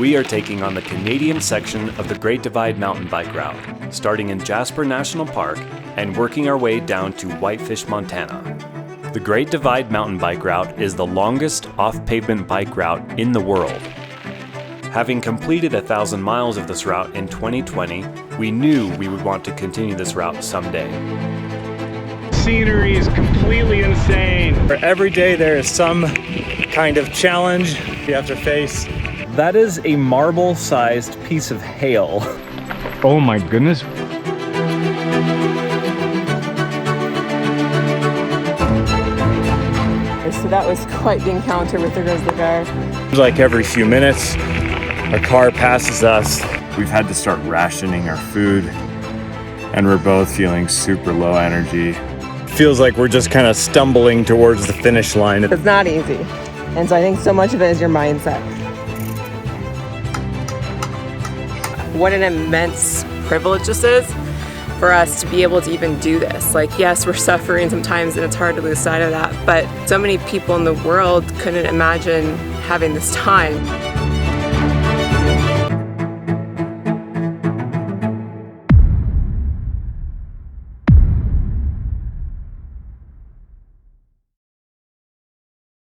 we are taking on the Canadian section of the Great Divide mountain bike route, starting in Jasper National Park and working our way down to Whitefish, Montana. The Great Divide mountain bike route is the longest off-pavement bike route in the world. Having completed 1,000 miles of this route in 2020, we knew we would want to continue this route someday. Scenery is completely insane. For every day there is some kind of challenge you have to face. That is a marble-sized piece of hail. Oh my goodness. So that was quite the encounter with the grizzly bear. Like every few minutes, a car passes us. We've had to start rationing our food, and we're both feeling super low energy. Feels like we're just kind of stumbling towards the finish line. It's not easy. And so I think so much of it is your mindset. What an immense privilege this is for us to be able to even do this. Like, yes, we're suffering sometimes and it's hard to lose sight of that, but so many people in the world couldn't imagine having this time.